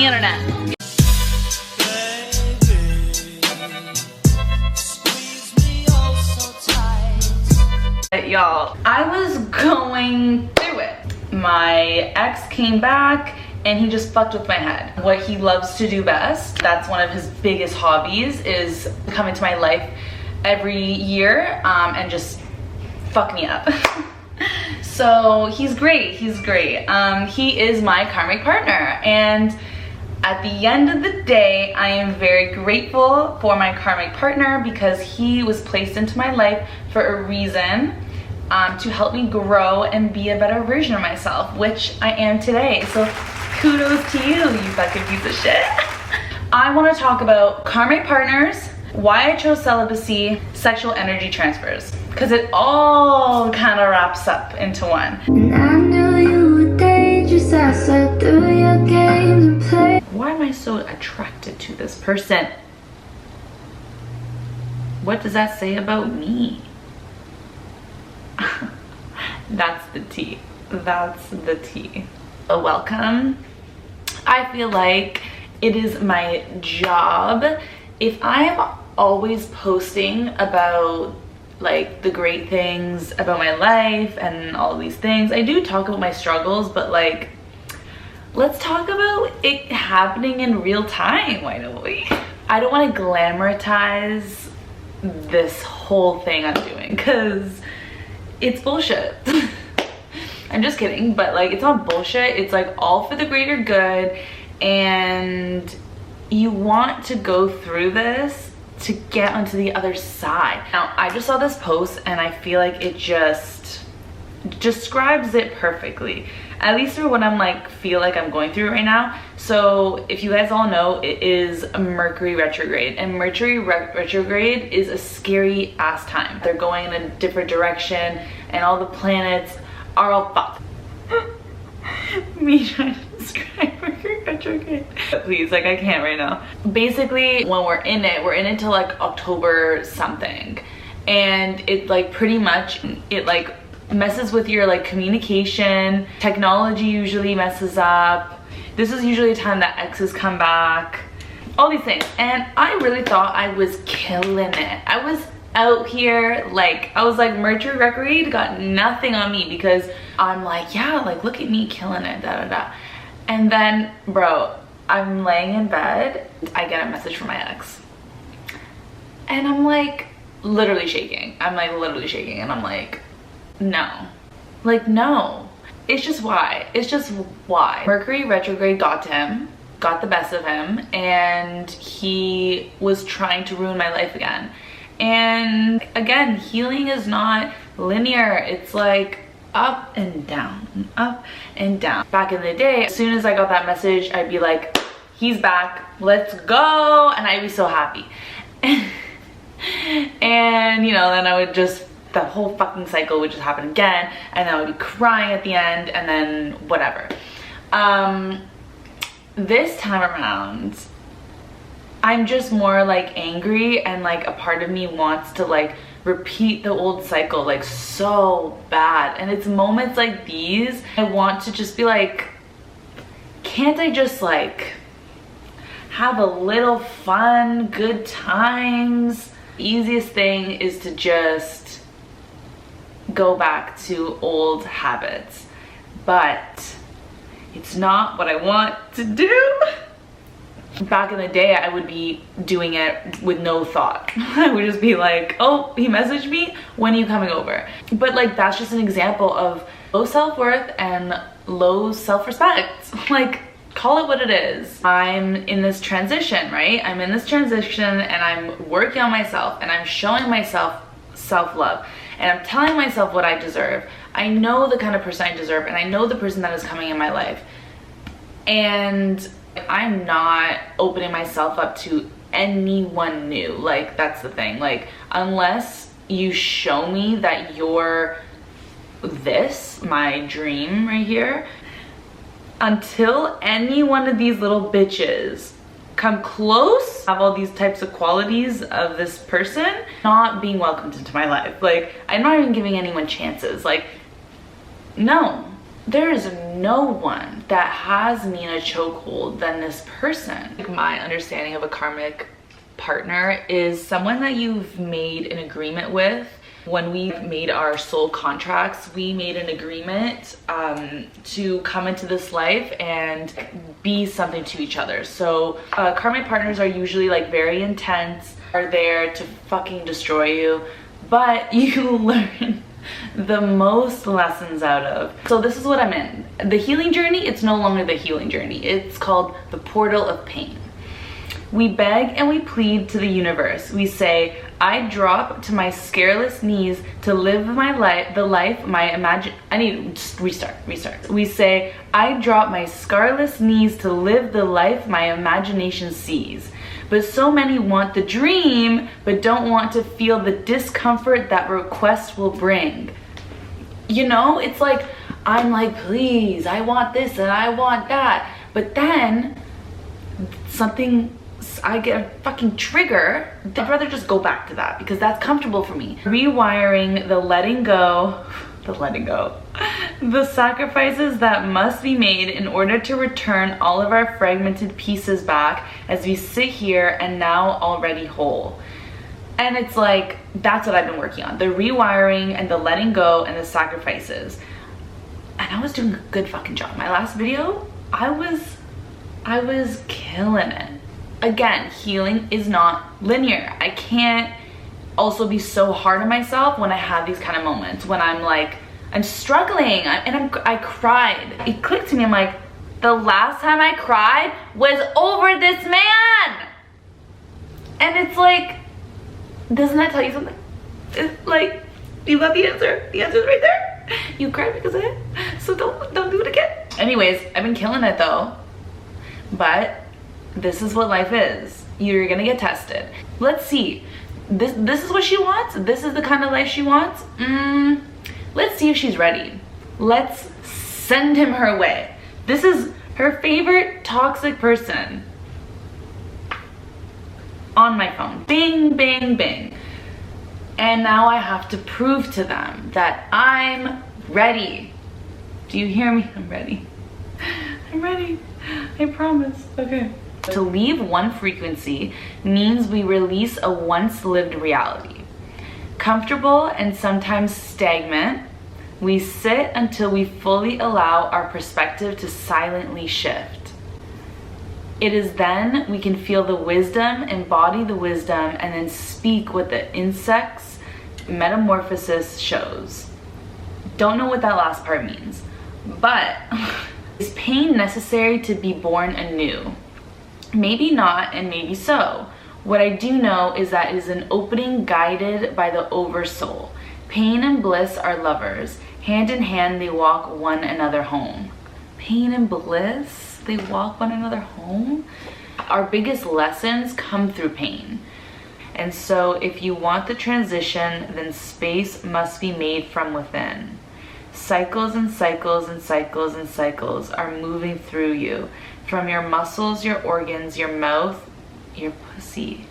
the internet. Y'all, I was going through it. My ex came back and he just fucked with my head. What he loves to do best, that's one of his biggest hobbies, is come into my life every year and just fuck me up. So he's great, he's great. He is my karmic partner, and at the end of the day, I am very grateful for my karmic partner because he was placed into my life for a reason, to help me grow and be a better version of myself, which I am today. So kudos to you, you fucking piece of shit. I want to talk about karmic partners, why I chose celibacy, sexual energy transfers, because it all kind of wraps up into one. And I knew you were dangerous, I sat through your games and played. Why am I so attracted to this person? What does that say about me? That's the tea. That's the tea. Welcome. I feel like it is my job. If I'm always posting about like the great things about my life and all these things, I do talk about my struggles, but like, let's talk about it happening in real time, why don't we? I don't want to glamorize this whole thing I'm doing because it's bullshit. I'm just kidding, but like, it's not bullshit. It's like all for the greater good, and you want to go through this to get onto the other side. Now, I just saw this post and I feel like it just describes it perfectly, at least for what I'm like, feel like I'm going through right now. So if you guys all know, it is Mercury Retrograde, and Mercury Retrograde is a scary ass time. They're going in a different direction and all the planets are all fucked. Me trying to describe Mercury Retrograde. Please, like, I can't right now. Basically, when we're in it till like October something, and it like pretty much, it like messes with your like communication. Technology usually messes up. This is usually a time that exes come back, all these things. And I really thought I was killing it. I was out here, like, I was like, Mercury Retrograde got nothing on me, because I'm like, yeah, like, look at me killing it, da da da. And then, bro, I'm laying in bed, I get a message from my ex, and I'm like literally shaking. I'm like literally shaking, and I'm like, no, like, no. It's just why. It's just why. Mercury Retrograde got to him, got the best of him, and he was trying to ruin my life again. And again, healing is not linear. It's like up and down and up and down. Back in the day, as soon as I got that message, I'd be like, he's back, let's go, and I'd be so happy. And you know, then I would just, the whole fucking cycle would just happen again, and then I would be crying at the end, and then whatever. This time around, I'm just more like angry, and like a part of me wants to like repeat the old cycle like so bad. And it's moments like these I want to just be like, can't I just like have a little fun, good times? The easiest thing is to just go back to old habits, but it's not what I want to do. Back in the day, I would be doing it with no thought. I would just be like, oh, he messaged me, when are you coming over? But like, that's just an example of low self-worth and low self-respect. Like, call it what it is. I'm in this transition, right? I'm in this transition, and I'm working on myself, and I'm showing myself self-love, and I'm telling myself what I deserve. I know the kind of person I deserve, and I know the person that is coming in my life. And I'm not opening myself up to anyone new. Like, that's the thing. Like, unless you show me that you're this, my dream right here, until any one of these little bitches come close, have all these types of qualities of this person, not being welcomed into my life. Like, I'm not even giving anyone chances. Like, no, there is no one that has me in a chokehold than this person. Like, my understanding of a karmic partner is someone that you've made an agreement with. When we made our soul contracts, we made an agreement to come into this life and be something to each other. So karmic partners are usually like very intense, are there to fucking destroy you, but you learn the most lessons out of. So this is what I'm in. The healing journey, it's no longer the healing journey. It's called the portal of pain. We beg and we plead to the universe. We say, I drop to my scareless knees to live my life, I need to just restart. We say, I drop my scarless knees to live the life my imagination sees. But so many want the dream, but don't want to feel the discomfort that request will bring. You know, it's like, I'm like, please, I want this and I want that. But then I get a fucking trigger. I'd rather just go back to that because that's comfortable for me. Rewiring the letting go, the sacrifices that must be made in order to return all of our fragmented pieces back as we sit here and now already whole. And it's like, that's what I've been working on. The rewiring and the letting go and the sacrifices. And I was doing a good fucking job. My last video, I was killing it. Again, healing is not linear. I can't also be so hard on myself when I have these kind of moments, when I'm like, I'm struggling I cried. It clicked to me, I'm like, the last time I cried was over this man. And it's like, doesn't that tell you something? It's like, you got the answer. The answer's right there. You cried because of it, so don't do it again. Anyways, I've been killing it though. But this is what life is. You're gonna get tested. Let's see. This is what she wants. This is the kind of life she wants. Let's see if she's ready. Let's send him her way. This is her favorite toxic person. On my phone. Bing, bing, bing. And now I have to prove to them that I'm ready. Do you hear me? I'm ready. I'm ready. I promise. Okay. To leave one frequency means we release a once lived reality. Comfortable and sometimes stagnant, we sit until we fully allow our perspective to silently shift. It is then we can feel the wisdom, embody the wisdom, and then speak what the insect's metamorphosis shows. Don't know what that last part means, but is pain necessary to be born anew? Maybe not, and maybe so. What I do know is that it is an opening guided by the oversoul. Pain and bliss are lovers. Hand in hand, they walk one another home. Pain and bliss, they walk one another home? Our biggest lessons come through pain. And so if you want the transition, then space must be made from within. Cycles and cycles and cycles and cycles are moving through you. From your muscles, your organs, your mouth, your pussy,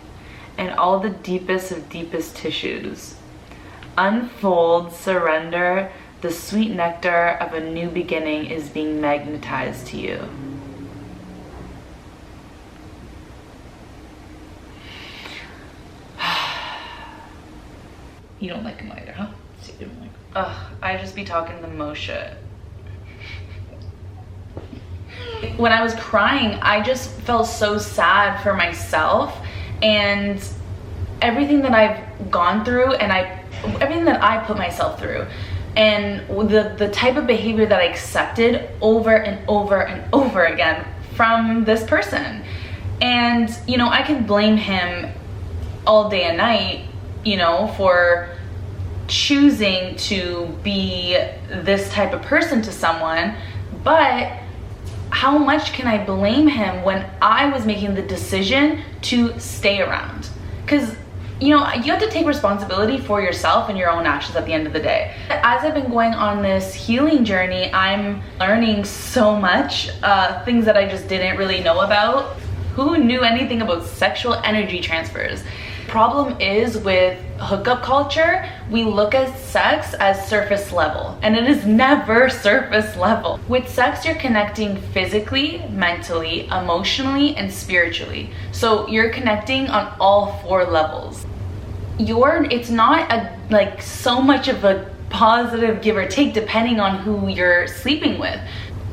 and all the deepest of deepest tissues. Unfold, surrender, the sweet nectar of a new beginning is being magnetized to you. You don't like him either, huh? So you don't like him. Ugh, I just be talking the most shit. When I was crying, I just felt so sad for myself and everything that I've gone through and everything that I put myself through and the type of behavior that I accepted over and over and over again from this person. And, you know, I can blame him all day and night, you know, for choosing to be this type of person to someone, but how much can I blame him when I was making the decision to stay around? Because, you know, you have to take responsibility for yourself and your own actions at the end of the day. As I've been going on this healing journey, I'm learning so much, things that I just didn't really know about. Who knew anything about sexual energy transfers? Problem is with hookup culture, we look at sex as surface level, and it is never surface level. With sex, you're connecting physically, mentally, emotionally, and spiritually. So you're connecting on all 4 levels. It's not like so much of a positive give or take depending on who you're sleeping with.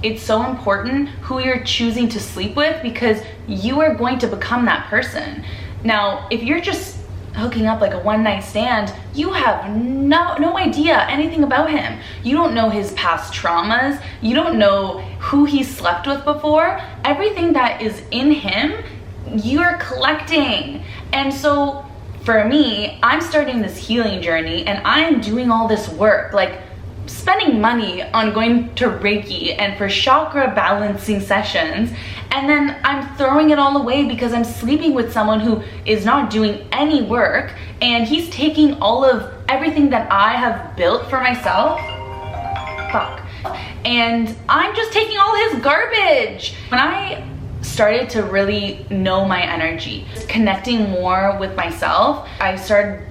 It's so important who you're choosing to sleep with, because you are going to become that person. Now, if you're just hooking up like a one-night stand, you have no idea anything about him. You don't know his past traumas. You don't know who he slept with before. Everything that is in him, you're collecting. And so for me, I'm starting this healing journey, and I'm doing all this work, like spending money on going to Reiki and for chakra balancing sessions, and then I'm throwing it all away because I'm sleeping with someone who is not doing any work, and he's taking all of everything that I have built for myself. Fuck. And I'm just taking all his garbage. When I started to really know my energy, connecting more with myself, I started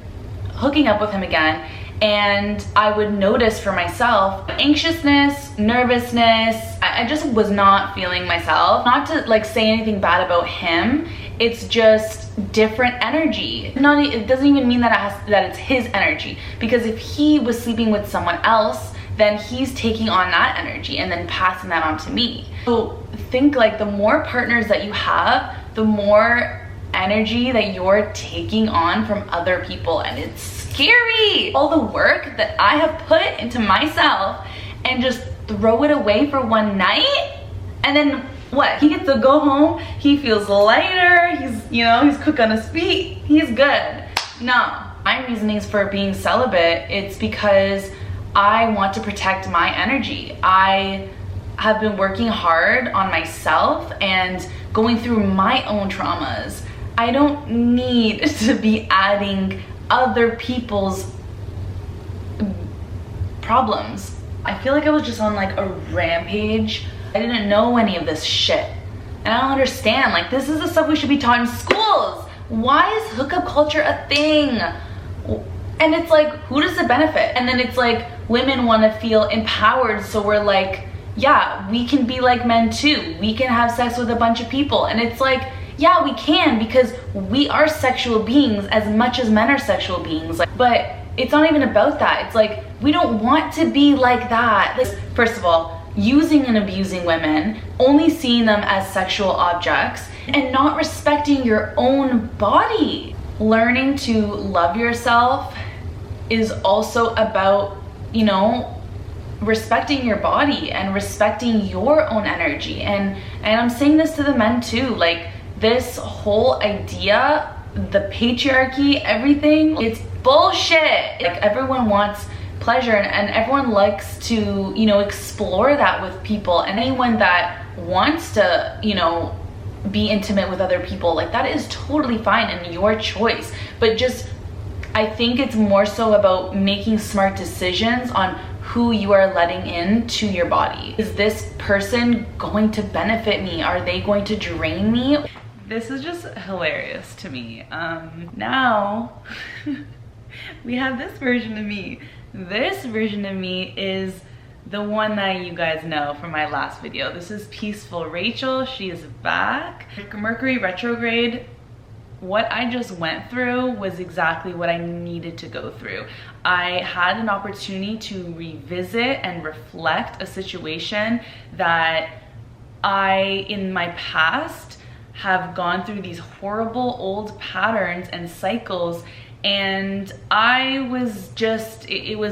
hooking up with him again. And I would notice for myself anxiousness, nervousness. I just was not feeling myself. Not to like say anything bad about him, it's just different energy. It doesn't even mean that it's his energy, because if he was sleeping with someone else, then he's taking on that energy and then passing that on to me. So think like the more partners that you have, the more energy that you're taking on from other people, and it's scary. All the work that I have put into myself, and just throw it away for one night, and then what? He gets to go home, he feels lighter, he's cooked on his feet, he's good. No, my reasonings for being celibate, it's because I want to protect my energy. I have been working hard on myself and going through my own traumas. I don't need to be adding other people's problems. I feel like I was just on like a rampage. I didn't know any of this shit. And I don't understand, like this is the stuff we should be taught in schools. Why is hookup culture a thing? And it's like, who does it benefit? And then it's like, women want to feel empowered, so we're like, yeah, we can be like men too. We can have sex with a bunch of people. And it's like, yeah, we can, because we are sexual beings as much as men are sexual beings. But it's not even about that. It's like, we don't want to be like that. Like, first of all, using and abusing women, only seeing them as sexual objects, and not respecting your own body. Learning to love yourself is also about, respecting your body and respecting your own energy. And I'm saying this to the men too, like this whole idea, the patriarchy, everything, it's bullshit. Like everyone wants pleasure, and everyone likes to, explore that with people. And anyone that wants to, be intimate with other people, like that is totally fine and your choice. But just, I think it's more so about making smart decisions on who you are letting into your body. Is this person going to benefit me? Are they going to drain me? This is just hilarious to me. Now we have this version of me. This version of me is the one that you guys know from my last video. This is Peaceful Rachel. She is back. Mercury Retrograde, what I just went through was exactly what I needed to go through. I had an opportunity to revisit and reflect a situation that I, in my past, have gone through these horrible old patterns and cycles, and it was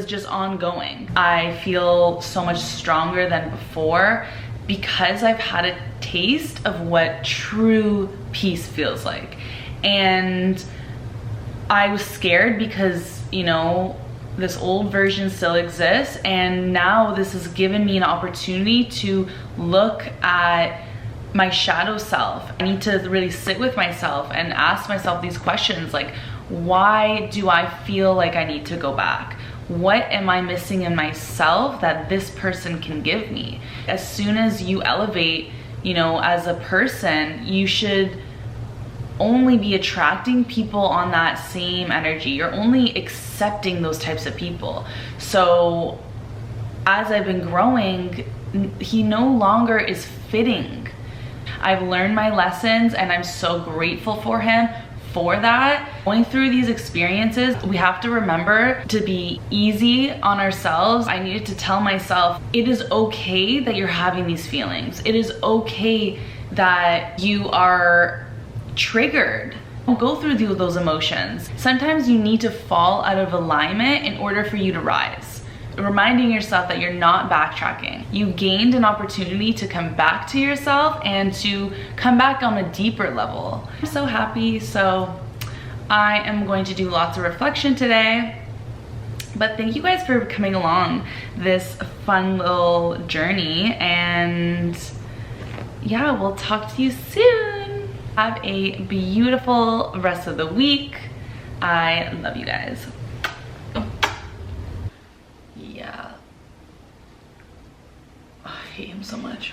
just ongoing. I feel so much stronger than before because I've had a taste of what true peace feels like. And I was scared because, this old version still exists, and now this has given me an opportunity to look at my shadow self. I need to really sit with myself and ask myself these questions, like, why do I feel like I need to go back? What am I missing in myself that this person can give me? As soon as you elevate, as a person, you should only be attracting people on that same energy. You're only accepting those types of people. So as I've been growing, he no longer is fitting. I've learned my lessons and I'm so grateful for him for that. Going through these experiences, we have to remember to be easy on ourselves. I needed to tell myself, it is okay that you're having these feelings. It is okay that you are triggered. Don't go through those emotions. Sometimes you need to fall out of alignment in order for you to rise. Reminding yourself that you're not backtracking. You gained an opportunity to come back to yourself and to come back on a deeper level. I'm so happy. So I am going to do lots of reflection today. But thank you guys for coming along this fun little journey. And yeah, we'll talk to you soon. Have a beautiful rest of the week. I love you guys. Yeah. I hate him so much.